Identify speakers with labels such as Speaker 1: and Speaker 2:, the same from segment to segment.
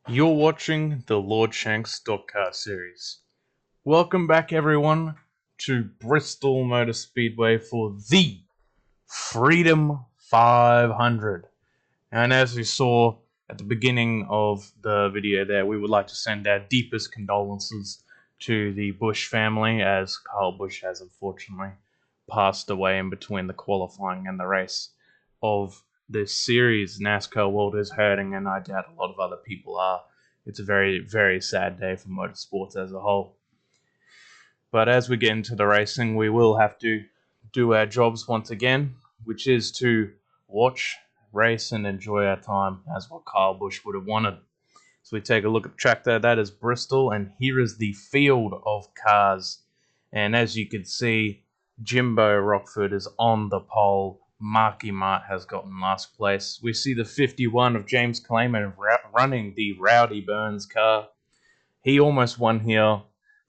Speaker 1: You're watching the Lord Shanks Stock Car Series. Welcome back, everyone, to Bristol Motor Speedway for the Freedom 500. And as we saw at the beginning of the video there, we would like to send our deepest condolences to the Busch family, as Kyle Busch has unfortunately passed away in between the qualifying and the race of this series. NASCAR world is hurting, and I doubt a lot of other people are. It's a very, very sad day for motorsports as a whole. But as we get into the racing, we will have to do our jobs once again, which is to watch, race, and enjoy our time as what Kyle Busch would have wanted. So we take a look at the track there. That is Bristol, and here is the field of cars. And as you can see, Jimbo Rockford is on the pole. Marky Mart has gotten last place. We see the 51 of James Clayman running the Rowdy Burns car. He almost won here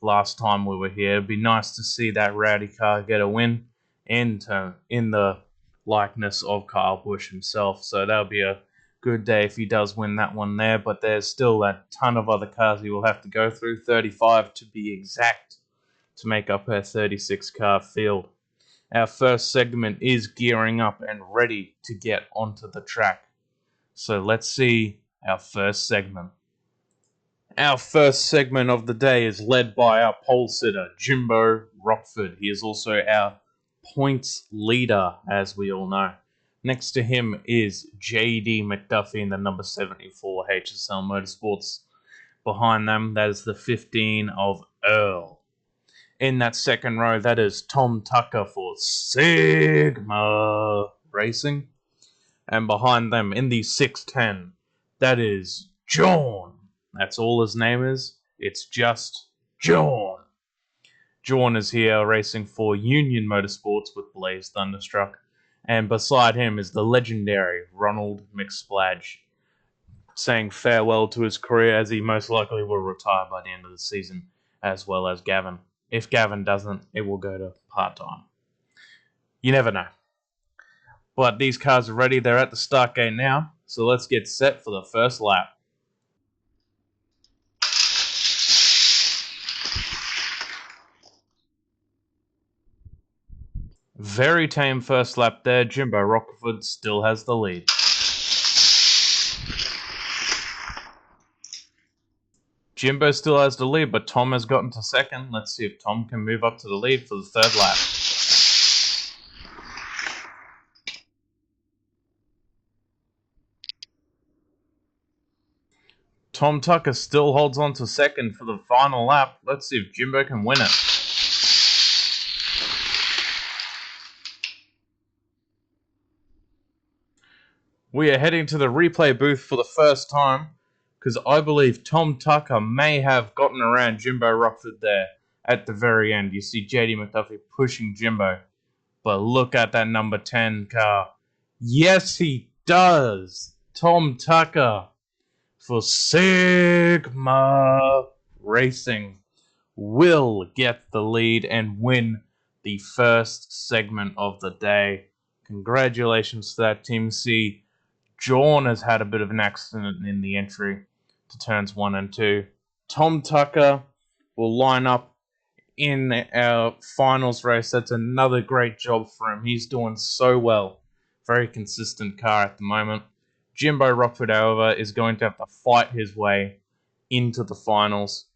Speaker 1: last time we were here. It'd be nice to see that Rowdy car get a win in the likeness of Kyle Busch himself. So that'll be a good day if he does win that one there. But there's still a ton of other cars he will have to go through, 35 to be exact, to make up our 36 car field. Our first segment is gearing up and ready to get onto the track. So let's see our first segment. Our first segment of the day is led by our pole sitter, Jimbo Rockford. He is also our points leader, as we all know. Next to him is J.D. McDuffie in the number 74 HSL Motorsports. Behind them, that is the 15 of Earl. In that second row, that is Tom Tucker for Sigma Racing. And behind them, in the 610, that is John. That's all his name is. It's just John. John is here racing for Union Motorsports with Blaze Thunderstruck. And beside him is the legendary Ronald McSplage, saying farewell to his career, as he most likely will retire by the end of the season, as well as Gavin. If Gavin doesn't, it will go to part-time. You never know. But these cars are ready. They're at the start gate now. So let's get set for the first lap. Very tame first lap there. Jimbo Rockford still has the lead. Jimbo still has the lead, but Tom has gotten to second. Let's see if Tom can move up to the lead for the third lap. Tom Tucker still holds on to second for the final lap. Let's see if Jimbo can win it. We are heading to the replay booth for the first time, because I believe Tom Tucker may have gotten around Jimbo Rockford there at the very end. You see J.D. McDuffie pushing Jimbo. But look at that number 10 car. Yes, he does. Tom Tucker for Sigma Racing will get the lead and win the first segment of the day. Congratulations to that team. See, John has had a bit of an accident in the entry to turns 1 and 2. Tom Tucker will line up in our finals race. That's another great job for him. He's doing so well. Very consistent car at the moment. Jimbo Rockford, however, is going to have to fight his way into the finals.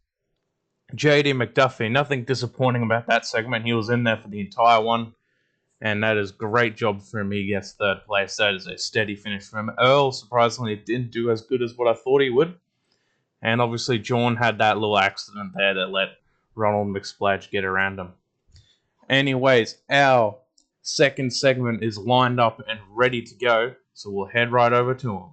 Speaker 1: J.D. McDuffie, nothing disappointing about that segment. He was in there for the entire one, and that is a great job for him. He gets third place. That is a steady finish for him. Earl, surprisingly, didn't do as good as what I thought he would. And obviously, John had that little accident there that let Ronald McSplage get around him. Anyways, our second segment is lined up and ready to go, so we'll head right over to him.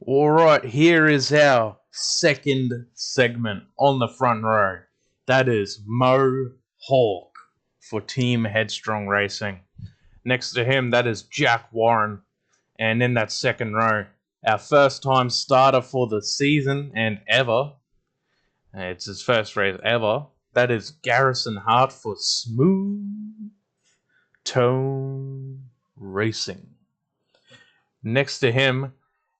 Speaker 1: Alright, here is our second segment on the front row. That is Mo Hawk for Team Headstrong Racing. Next to him, that is Jack Warren. And in that second row, our first time starter for the season and ever. It's his first race ever. That is Garrison Hart for Smooth Tone Racing. Next to him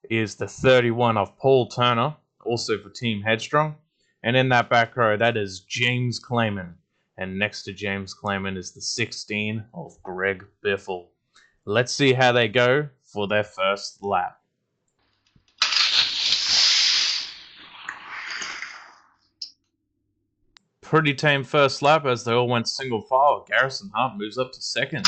Speaker 1: is the 31 of Paul Turner also for Team Headstrong. And in that back row, that is James Clayman. And next to James Clayman is the 16 of Greg Biffle. Let's see how they go for their first lap. Pretty tame first lap as they all went single file. Garrison Hart moves up to second.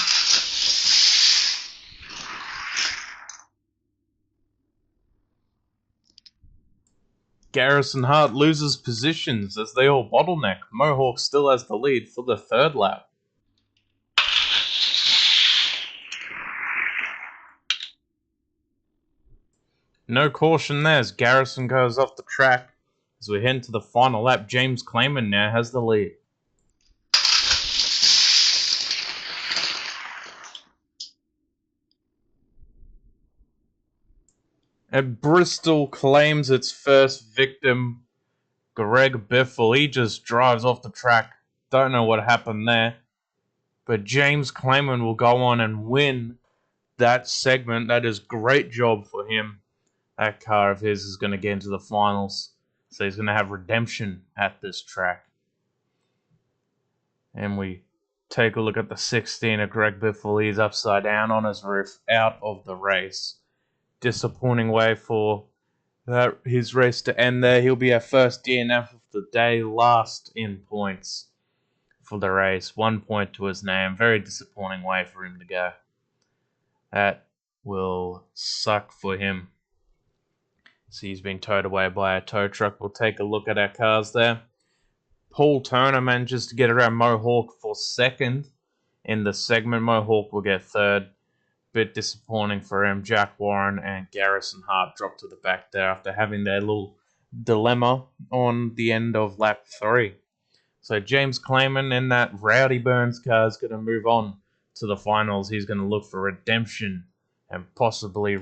Speaker 1: Garrison Hart loses positions as they all bottleneck. Mohawk still has the lead for the third lap. No caution there as Garrison goes off the track. As we head into the final lap, James Clayman now has the lead. And Bristol claims its first victim, Greg Biffle. He just drives off the track. Don't know what happened there. But James Clayman will go on and win that segment. That is great job for him. That car of his is going to get into the finals. So he's going to have redemption at this track. And we take a look at the 16 of Greg Biffle. He's upside down on his roof, out of the race. Disappointing way for his race to end there. He'll be our first DNF of the day, last in points for the race. 1 point to his name. Very disappointing way for him to go. That will suck for him. So he's been towed away by a tow truck. We'll take a look at our cars there. Paul Turner manages to get around Mohawk for second in the segment. Mohawk will get third. Bit disappointing for him. Jack Warren and Garrison Hart dropped to the back there after having their little dilemma on the end of lap 3. So James Clayman in that Rowdy Burns car is going to move on to the finals. He's going to look for redemption and possibly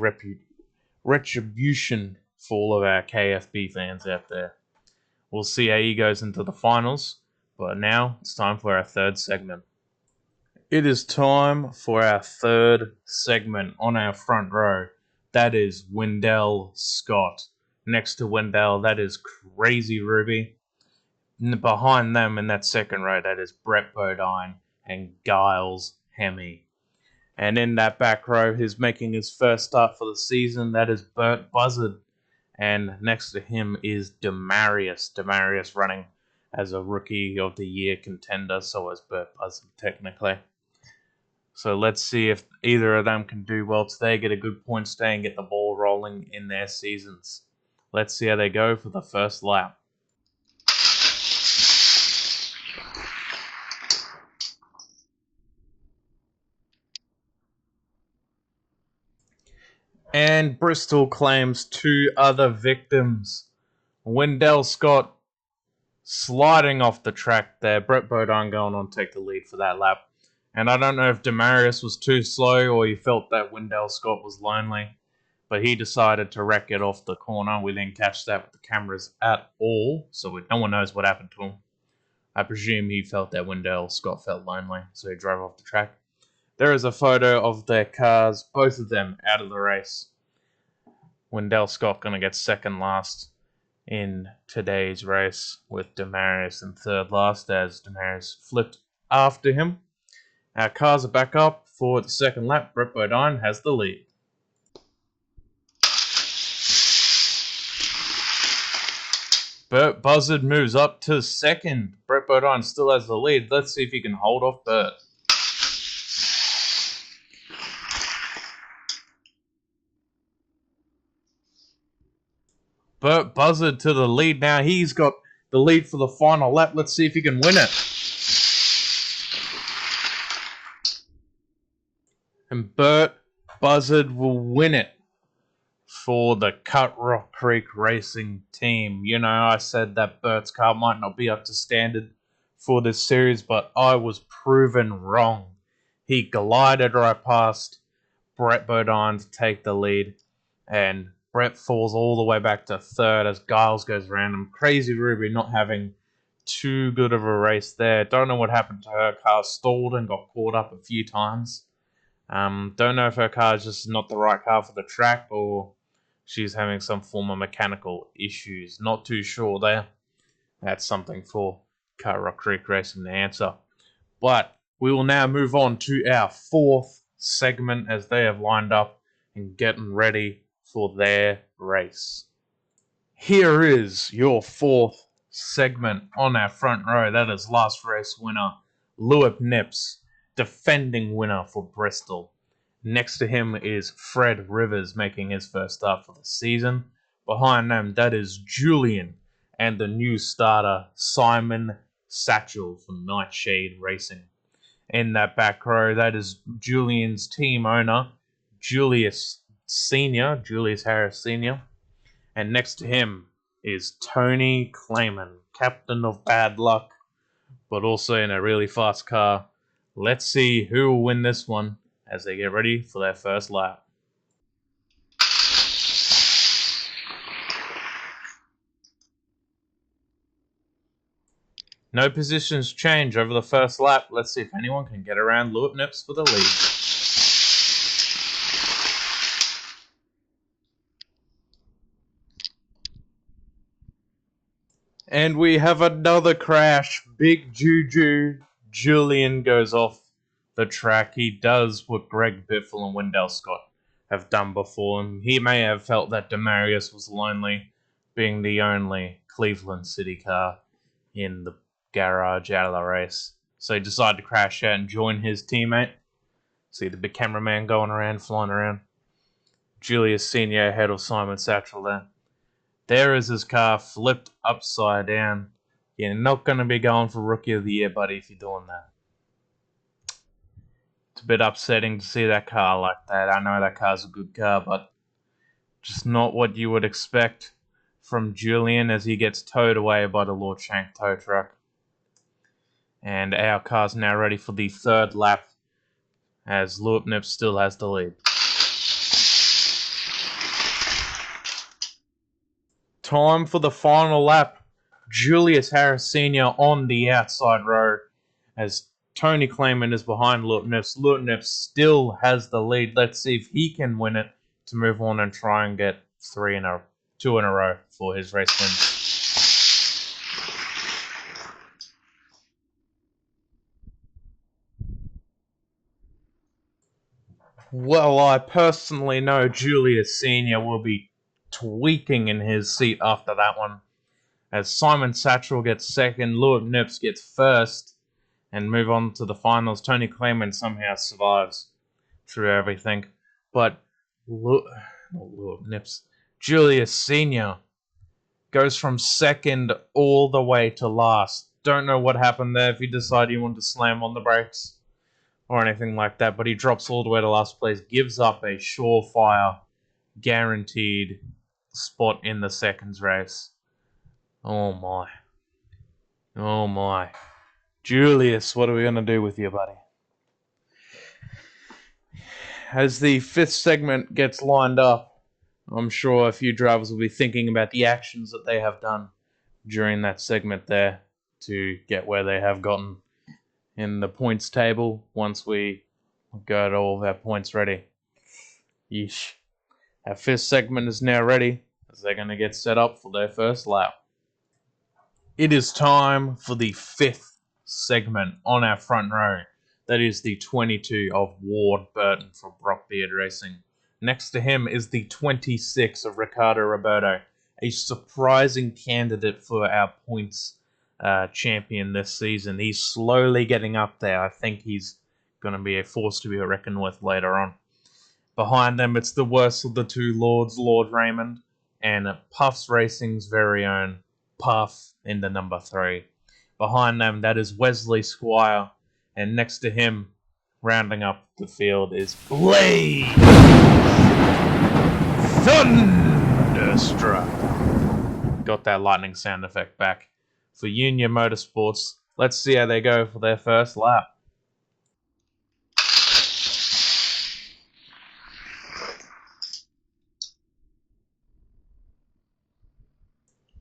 Speaker 1: retribution for all of our KFB fans out there. We'll see how he goes into the finals, but now it's time for our third segment. It is time for our third segment on our front row. That is Wendell Scott. Next to Wendell, that is Crazy Ruby. And behind them in that second row, that is Brett Bodine and Giles Hemme. And in that back row, he's making his first start for the season. That is Bert Buzzard. And next to him is Demarius. Demarius running as a Rookie of the Year contender. So is Bert Buzzard, technically. So let's see if either of them can do well today, get a good point stay, and get the ball rolling in their seasons. Let's see how they go for the first lap. And Bristol claims 2 other victims. Wendell Scott sliding off the track there. Brett Bodine going on to take the lead for that lap. And I don't know if Demarius was too slow or he felt that Wendell Scott was lonely. But he decided to wreck it off the corner. We didn't catch that with the cameras at all. So no one knows what happened to him. I presume he felt that Wendell Scott felt lonely. So he drove off the track. There is a photo of their cars, both of them out of the race. Wendell Scott going to get second last in today's race with Demarius in third last as Demarius flipped after him. Our cars are back up for the second lap. Brett Bodine has the lead. Bert Buzzard moves up to second. Brett Bodine still has the lead. Let's see if he can hold off Bert. Bert Buzzard to the lead now. He's got the lead for the final lap. Let's see if he can win it. And Bert Buzzard will win it for the Cut Rock Creek Racing team. You know, I said that Bert's car might not be up to standard for this series, but I was proven wrong. He glided right past Brett Bodine to take the lead, and Brett falls all the way back to third as Giles goes around him. Crazy Ruby not having too good of a race there. Don't know what happened to her car. Stalled and got caught up a few times. Don't know if her car is just not the right car for the track or she's having some form of mechanical issues. Not too sure there. That's something for Rock Creek Racing to answer. But we will now move on to our fourth segment as they have lined up and getting ready for their race. Here is your fourth segment on our front row. That is last race winner, Lewis Nips, defending winner for Bristol. Next to him is Fred Rivers making his first start for the season. Behind them, that is Julian and the new starter, Simon Satchel from Nightshade Racing. In that back row, that is Julian's team owner, Julius Harris Sr. And next to him is Tony Clayman, captain of Bad Luck, but also in a really fast car. Let's see who will win this one as they get ready for their first lap. No positions change over the first lap. Let's see if anyone can get around Lewis Nips for the lead. And we have another crash. Big Juju. Julian goes off the track. He does what Greg Biffle and Wendell Scott have done before him. He may have felt that Demarius was lonely, being the only Cleveland City car in the garage out of the race. So he decided to crash out and join his teammate. See the big cameraman going around, flying around. Julius Sr. ahead of Simon Satchel there. There is his car flipped upside down. You're not going to be going for Rookie of the Year, buddy, if you're doing that. It's a bit upsetting to see that car like that. I know that car's a good car, but just not what you would expect from Julian as he gets towed away by the Lord Shank tow truck. And our car's now ready for the third lap as Lewis Nips still has the lead. Time for the final lap. Julius Harris Sr. on the outside row as Tony Clayman is behind Lewis Nips. Lewis Nips still has the lead. Let's see if he can win it to move on and try and get two in a row for his race wins. Well, I personally know Julius Sr. will be tweaking in his seat after that one. As Simon Satchel gets second, Lewis Nips gets first, and move on to the finals. Tony Clayman somehow survives through everything. But Julius Sr. goes from second all the way to last. Don't know what happened there, if he decided he wanted to slam on the brakes or anything like that, but he drops all the way to last place, gives up a surefire, guaranteed spot in the seconds race. Oh my. Oh my. Julius, what are we going to do with you, buddy? As the fifth segment gets lined up, I'm sure a few drivers will be thinking about the actions that they have done during that segment there to get where they have gotten in the points table once we got all of our points ready. Yeesh. Our fifth segment is now ready as they're going to get set up for their first lap. It is time for the fifth segment on our front row. That is the 22 of Ward Burton from Brockbeard Racing. Next to him is the 26 of Ricardo Roberto, a surprising candidate for our points champion this season. He's slowly getting up there. I think he's going to be a force to be reckoned with later on. Behind them, it's the worst of the two lords, Lord Raymond, and Puffs Racing's very own Puff in the number 3. Behind them, that is Wesley Squire, and next to him, rounding up the field, is Blade Thunderstruck. Got that lightning sound effect back. For Union Motorsports, let's see how they go for their first lap.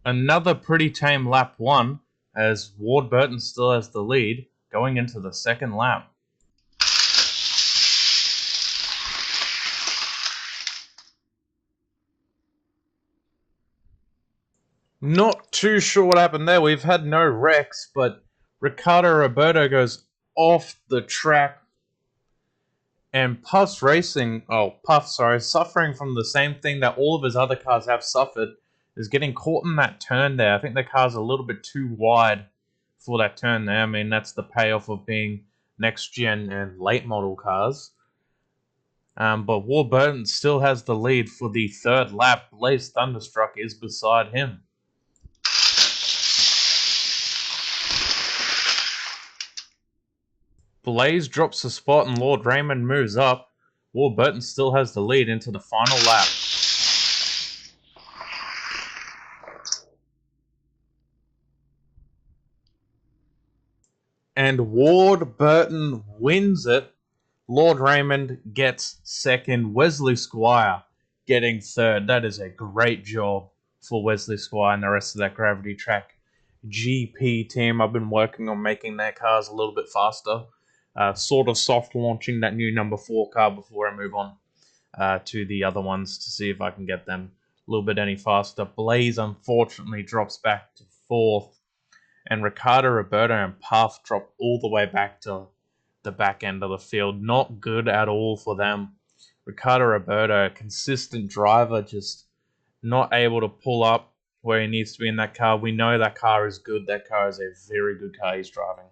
Speaker 1: Another pretty tame lap 1, as Ward Burton still has the lead, going into the second lap. Not too sure what happened there. We've had no wrecks, but Ricardo Roberto goes off the track. And suffering from the same thing that all of his other cars have suffered, is getting caught in that turn there. I think the car's a little bit too wide for that turn there. I mean, that's the payoff of being next gen and late model cars. But Warburton still has the lead for the third lap. Blaze Thunderstruck is beside him. Blaze drops a spot and Lord Raymond moves up. Warburton still has the lead into the final lap. And Warburton wins it. Lord Raymond gets second. Wesley Squire getting third. That is a great job for Wesley Squire and the rest of that Gravity Track GP team. I've been working on making their cars a little bit faster. Sort of soft launching that new number 4 car before I move on to the other ones to see if I can get them a little bit any faster. Blaze unfortunately drops back to 4th. And Ricardo Roberto and Puff drop all the way back to the back end of the field. Not good at all for them. Ricardo Roberto, a consistent driver, just not able to pull up where he needs to be in that car. We know that car is good. That car is a very good car he's driving.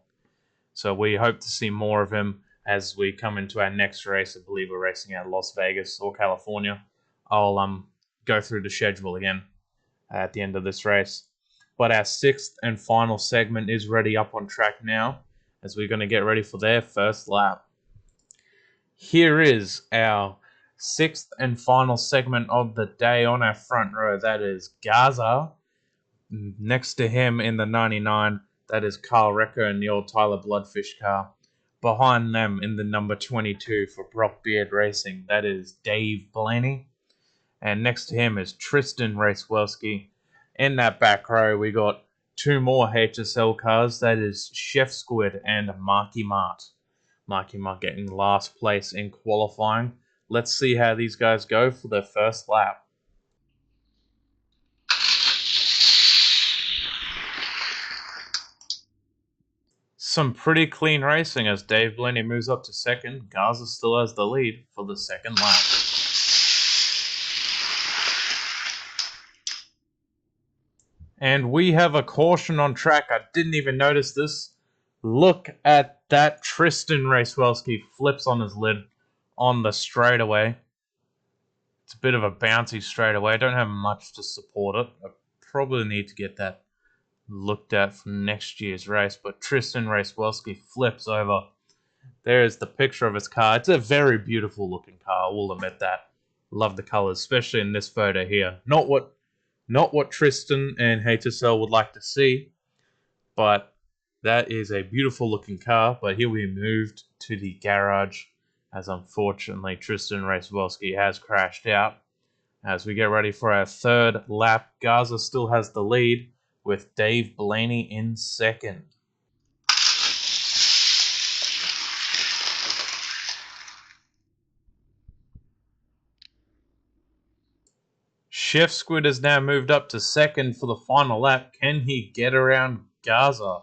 Speaker 1: So we hope to see more of him as we come into our next race. I believe we're racing at Las Vegas or California. I'll go through the schedule again at the end of this race. But our 6th and final segment is ready up on track now, as we're going to get ready for their first lap. Here is our 6th and final segment of the day on our front row. That is Gaza. Next to him in the 99, that is Carl Recker in the old Tyler Bloodfish car. Behind them in the number 22 for Brock Beard Racing, that is Dave Blaney. And next to him is Tristan Racewelski. In that back row, we got 2 more HSL cars. That is Chef Squid and Marky Mart. Marky Mart getting last place in qualifying. Let's see how these guys go for their first lap. Some pretty clean racing as Dave Blaney moves up to second. Garza still has the lead for the second lap. And we have a caution on track. I didn't even notice this. Look at that. Tristan Racewelski flips on his lid on the straightaway. It's a bit of a bouncy straightaway. I don't have much to support it. I probably need to get that looked at for next year's race. But Tristan Racewelski flips over. There's the picture of his car. It's a very beautiful looking car. I will admit that. Love the colors, especially in this photo here. Not what Tristan and HSL would like to see, but that is a beautiful looking car. But here we moved to the garage, as unfortunately Tristan Racewelski has crashed out. As we get ready for our third lap, Garza still has the lead with Dave Blaney in second. Chef Squid has now moved up to second for the final lap. Can he get around Garza?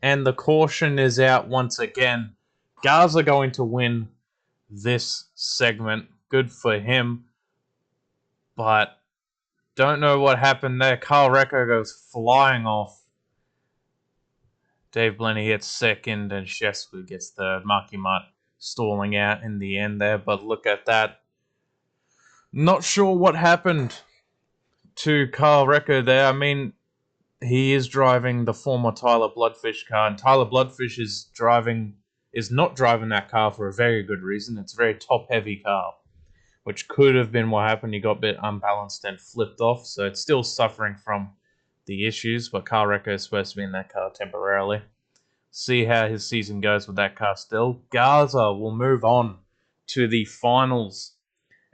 Speaker 1: And the caution is out once again. Garza going to win this segment. Good for him. But don't know what happened there. Carl Recker goes flying off. Dave Blaney gets second and Chef Squid gets third. Marky Mart stalling out in the end there. But look at that. Not sure what happened to Carl Recker there. I mean, he is driving the former Tyler Bloodfish car, and Tyler Bloodfish is not driving that car for a very good reason. It's a very top-heavy car, which could have been what happened. He got a bit unbalanced and flipped off, so it's still suffering from the issues, but Carl Recker is supposed to be in that car temporarily. See how his season goes with that car still. Garza will move on to the finals.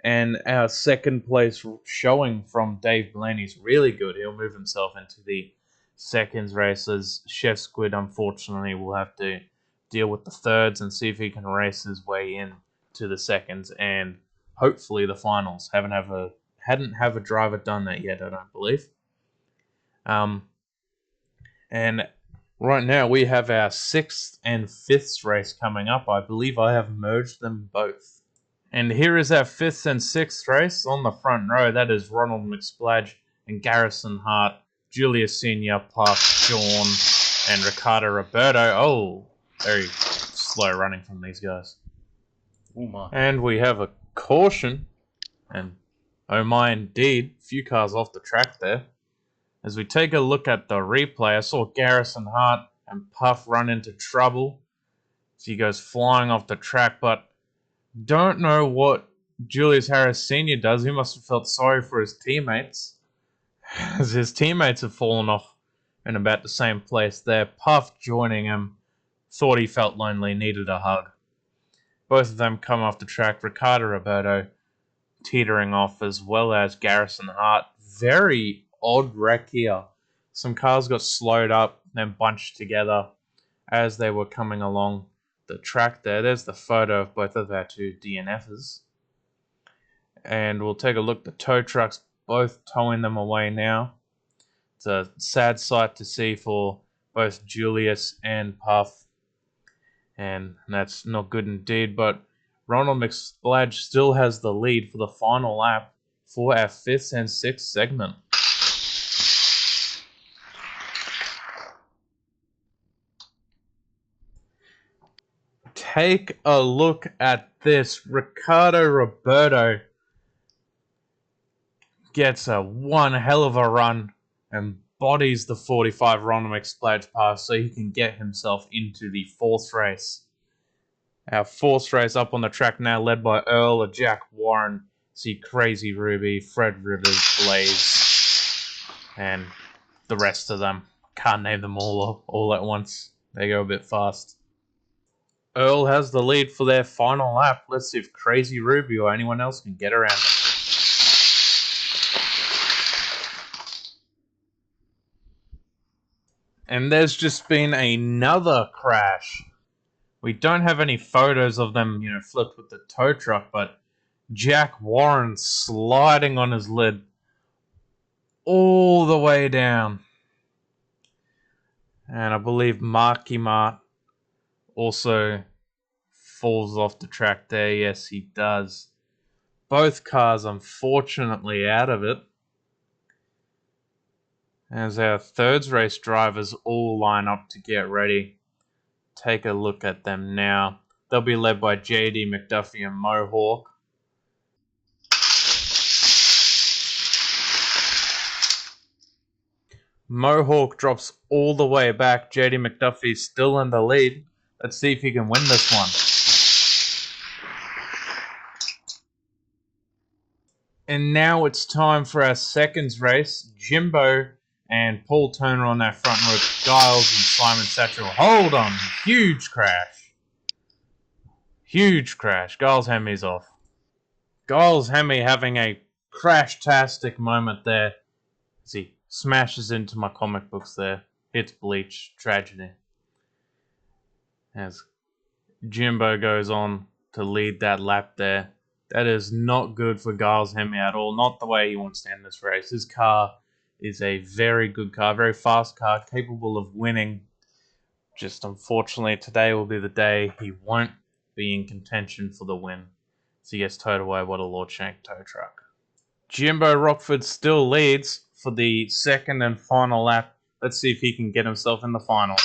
Speaker 1: And our second place showing from Dave Blaney's really good. He'll move himself into the seconds races. Chef Squid, unfortunately, will have to deal with the thirds and see if he can race his way in to the seconds and hopefully the finals. Hadn't have a driver done that yet, I don't believe. And right now we have our 6th and 5th race coming up. I believe I have merged them both. And here is our 5th and 6th race on the front row. That is Ronald McSplage and Garrison Hart, Julius Senior, Puff, Sean, and Ricardo Roberto. Oh, very slow running from these guys.
Speaker 2: Oh my.
Speaker 1: And we have a caution, and oh my indeed, few cars off the track there. As we take a look at the replay, I saw Garrison Hart and Puff run into trouble as he goes flying off the track, but don't know what Julius Harris Sr. does. He must have felt sorry for his teammates, as his teammates have fallen off in about the same place there. Puff joining him, thought he felt lonely, needed a hug. Both of them come off the track. Ricardo Roberto teetering off, as well as Garrison Hart. Very odd wreck here. Some cars got slowed up and bunched together as they were coming along the track there. There's the photo of both of our two DNFs. And we'll take a look. The tow trucks both towing them away now. It's a sad sight to see for both Julius and Puff. And that's not good indeed, but Ronald McSplage still has the lead for the final lap for our 5th and 6th segment. Take a look at this. Ricardo Roberto gets a one hell of a run and bodies the 45 Ronald McSplage pass so he can get himself into the 4th race. Our 4th race up on the track now, led by Earl, Jack Warren, see Crazy Ruby, Fred Rivers, Blaze, and the rest of them. Can't name them all at once. They go a bit fast. Earl has the lead for their final lap. Let's see if Crazy Ruby or anyone else can get around them. And there's just been another crash. We don't have any photos of them, flipped with the tow truck, but Jack Warren sliding on his lid all the way down. And I believe Marky Mart also falls off the track there. Yes, he does. Both cars, unfortunately, out of it. As our thirds race drivers all line up to get ready. Take a look at them now. They'll be led by JD McDuffie and Mohawk. Mohawk drops all the way back. JD McDuffie's still in the lead. Let's see if he can win this one. And now it's time for our seconds race. Jimbo and Paul Turner on that front row. Giles and Simon Satchel. Hold on. Huge crash. Huge crash. Giles Hemi's off. Giles Hemi having a crash-tastic moment there. As he smashes into my comic books there. Hits Bleach. Tragedy. As Jimbo goes on to lead that lap there. That is not good for Giles Hemi at all. Not the way he wants to end this race. His car is a very good car, very fast car, capable of winning. Just unfortunately, today will be the day he won't be in contention for the win. So he gets towed away by the Lord Shank tow truck. Jimbo Rockford still leads for the second and final lap. Let's see if he can get himself in the finals.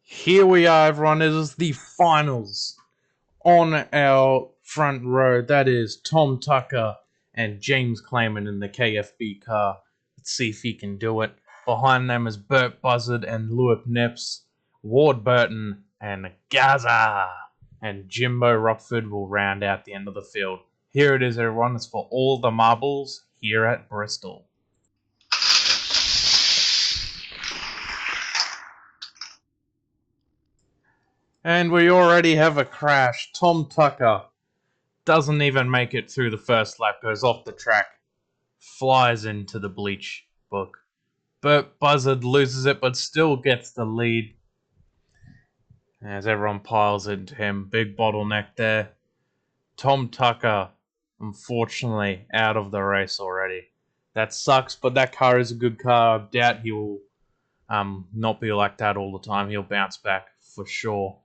Speaker 1: Here we are, everyone. It is the finals on our front row. That is Tom Tucker and James Clayman in the KFB car. Let's see if he can do it. Behind them is Burt Buzzard and Lewis Nips, Ward Burton and Gaza. And Jimbo Rockford will round out the end of the field. Here it is, everyone. It's for all the marbles here at Bristol. And we already have a crash. Tom Tucker doesn't even make it through the first lap, goes off the track, flies into the bleach book. Burt Buzzard loses it, but still gets the lead as everyone piles into him. Big bottleneck there. Tom Tucker, unfortunately, out of the race already. That sucks, but that car is a good car. I doubt he will not be like that all the time. He'll bounce back for sure.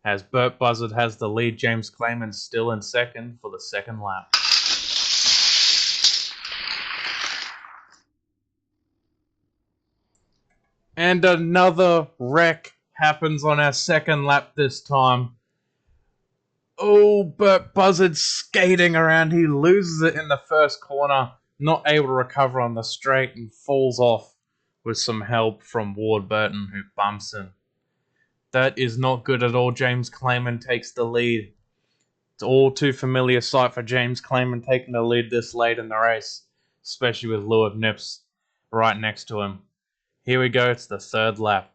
Speaker 1: As Burt Buzzard has the lead, James Clayman still in second for the second lap. And another wreck happens on our second lap this time. Oh, Burt Buzzard skating around. He loses it in the first corner, not able to recover on the straight, and falls off with some help from Ward Burton, who bumps him. That is not good at all. James Clayman takes the lead. It's all too familiar sight for James Clayman taking the lead this late in the race, especially with Lewis Nips right next to him. Here we go, it's the third lap.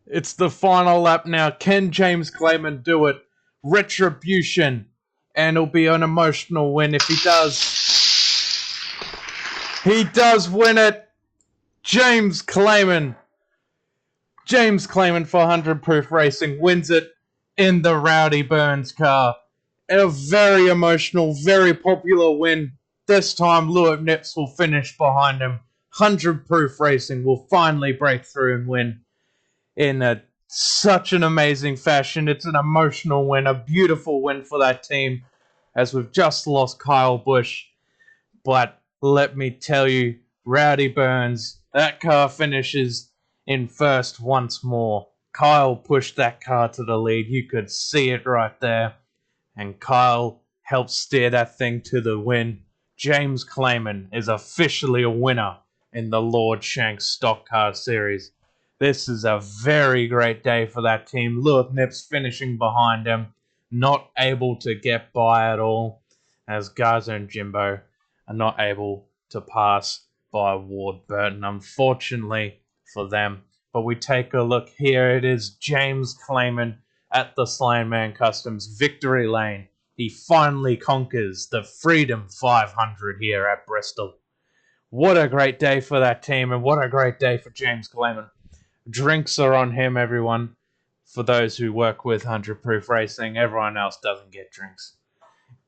Speaker 1: It's the final lap now. Can James Clayman do it? Retribution. And it'll be an emotional win if he does. He does win it. James Clayman for 100 Proof Racing wins it in the Rowdy Burns car. A very emotional, very popular win. This time, Lewis Nips will finish behind him. 100 Proof Racing will finally break through and win in such an amazing fashion. It's an emotional win, a beautiful win for that team, as we've just lost Kyle Busch. But let me tell you, Rowdy Burns, that car finishes in first once more. Kyle pushed that car to the lead. You could see it right there. And Kyle helped steer that thing to the win. James Clayman is officially a winner in the Lord Shanks Stock Car Series. This is a very great day for that team. Lewis Nips finishing behind him, not able to get by at all, as Garza and Jimbo are not able to pass by Ward Burton, unfortunately for them. But we take a look here. It is James Clayman at the Slandman Customs victory lane. He finally conquers the Freedom 500 here at Bristol. What a great day for that team, and what a great day for James Clayman. Drinks are on him, everyone. For those who work with 100 Proof Racing, everyone else doesn't get drinks.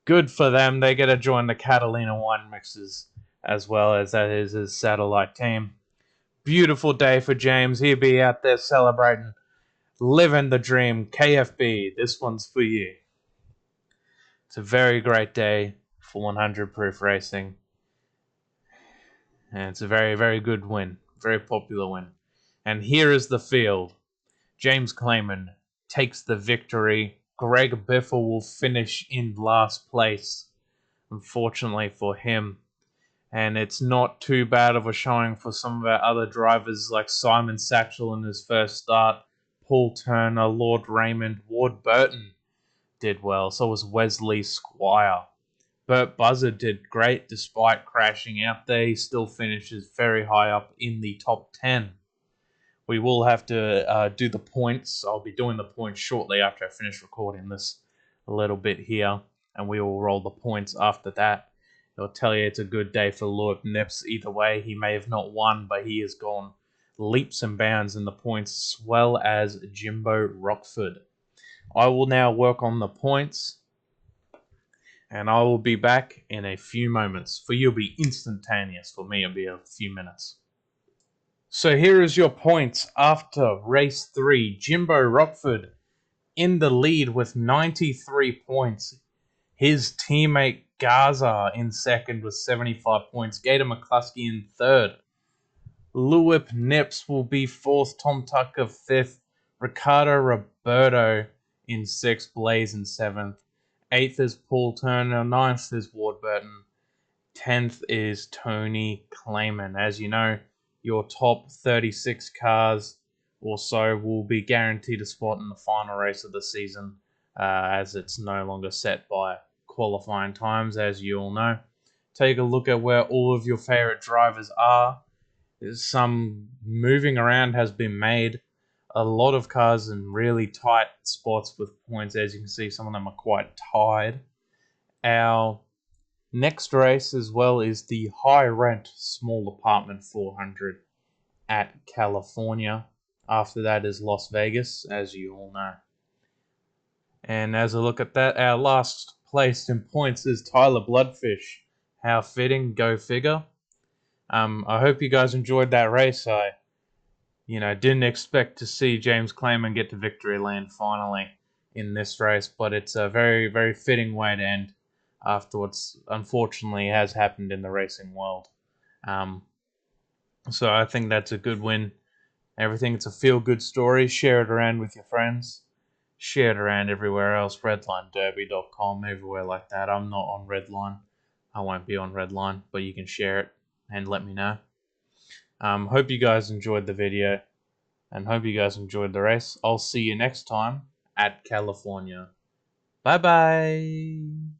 Speaker 1: Good for them. They get to join the Catalina wine mixers, as well as that is his satellite team. Beautiful day for James. He'll be out there celebrating, living the dream. KFB, this one's for you. It's a very great day for 100 Proof Racing. And it's a very, very good win. Very popular win. And here is the field. James Clayman takes the victory. Greg Biffle will finish in last place, unfortunately for him. And it's not too bad of a showing for some of our other drivers like Simon Satchel in his first start, Paul Turner, Lord Raymond, Ward Burton did well. So was Wesley Squire. Burt Buzzard did great despite crashing out there. He still finishes very high up in the top 10. We will have to do the points. I'll be doing the points shortly after I finish recording this a little bit here. And we will roll the points after that. It'll tell you it's a good day for Lewis Nips. Either way, he may have not won, but he has gone leaps and bounds in the points, as well as Jimbo Rockford. I will now work on the points, and I will be back in a few moments. For you, it'll be instantaneous. For me, it'll be a few minutes. So here is your points after race 3. Jimbo Rockford in the lead with 93 points. His teammate Garza in second with 75 points. Gator McCluskey in third. Lewis Nips will be fourth. Tom Tucker fifth. Ricardo Roberto in sixth. Blaze in seventh. Eighth is Paul Turner. Ninth is Ward Burton. 10th is Tony Clayman. As you know, your top 36 cars or so will be guaranteed a spot in the final race of the season, as it's no longer set by qualifying times, as you all know. Take a look at where all of your favorite drivers are. Some moving around has been made. A lot of cars in really tight spots with points. As you can see, some of them are quite tied. Our Next race as well is the high rent small apartment 400 at California. After that is Las Vegas, as you all know. And as I look at that, our last place in points is Tyler Bloodfish. How fitting, go figure. I hope you guys enjoyed that race. I didn't expect to see James Clayman get to victory lane finally in this race, but it's a very, very fitting way to end after what's unfortunately has happened in the racing world. Um, so I think that's a good win. Everything, it's a feel-good story. Share it around with your friends. Share it around everywhere else. RedlineDerby.com, everywhere like that. I'm not on Redline. I won't be on Redline, but you can share it and let me know. Hope you guys enjoyed the video and hope you guys enjoyed the race. I'll see you next time at California. Bye bye.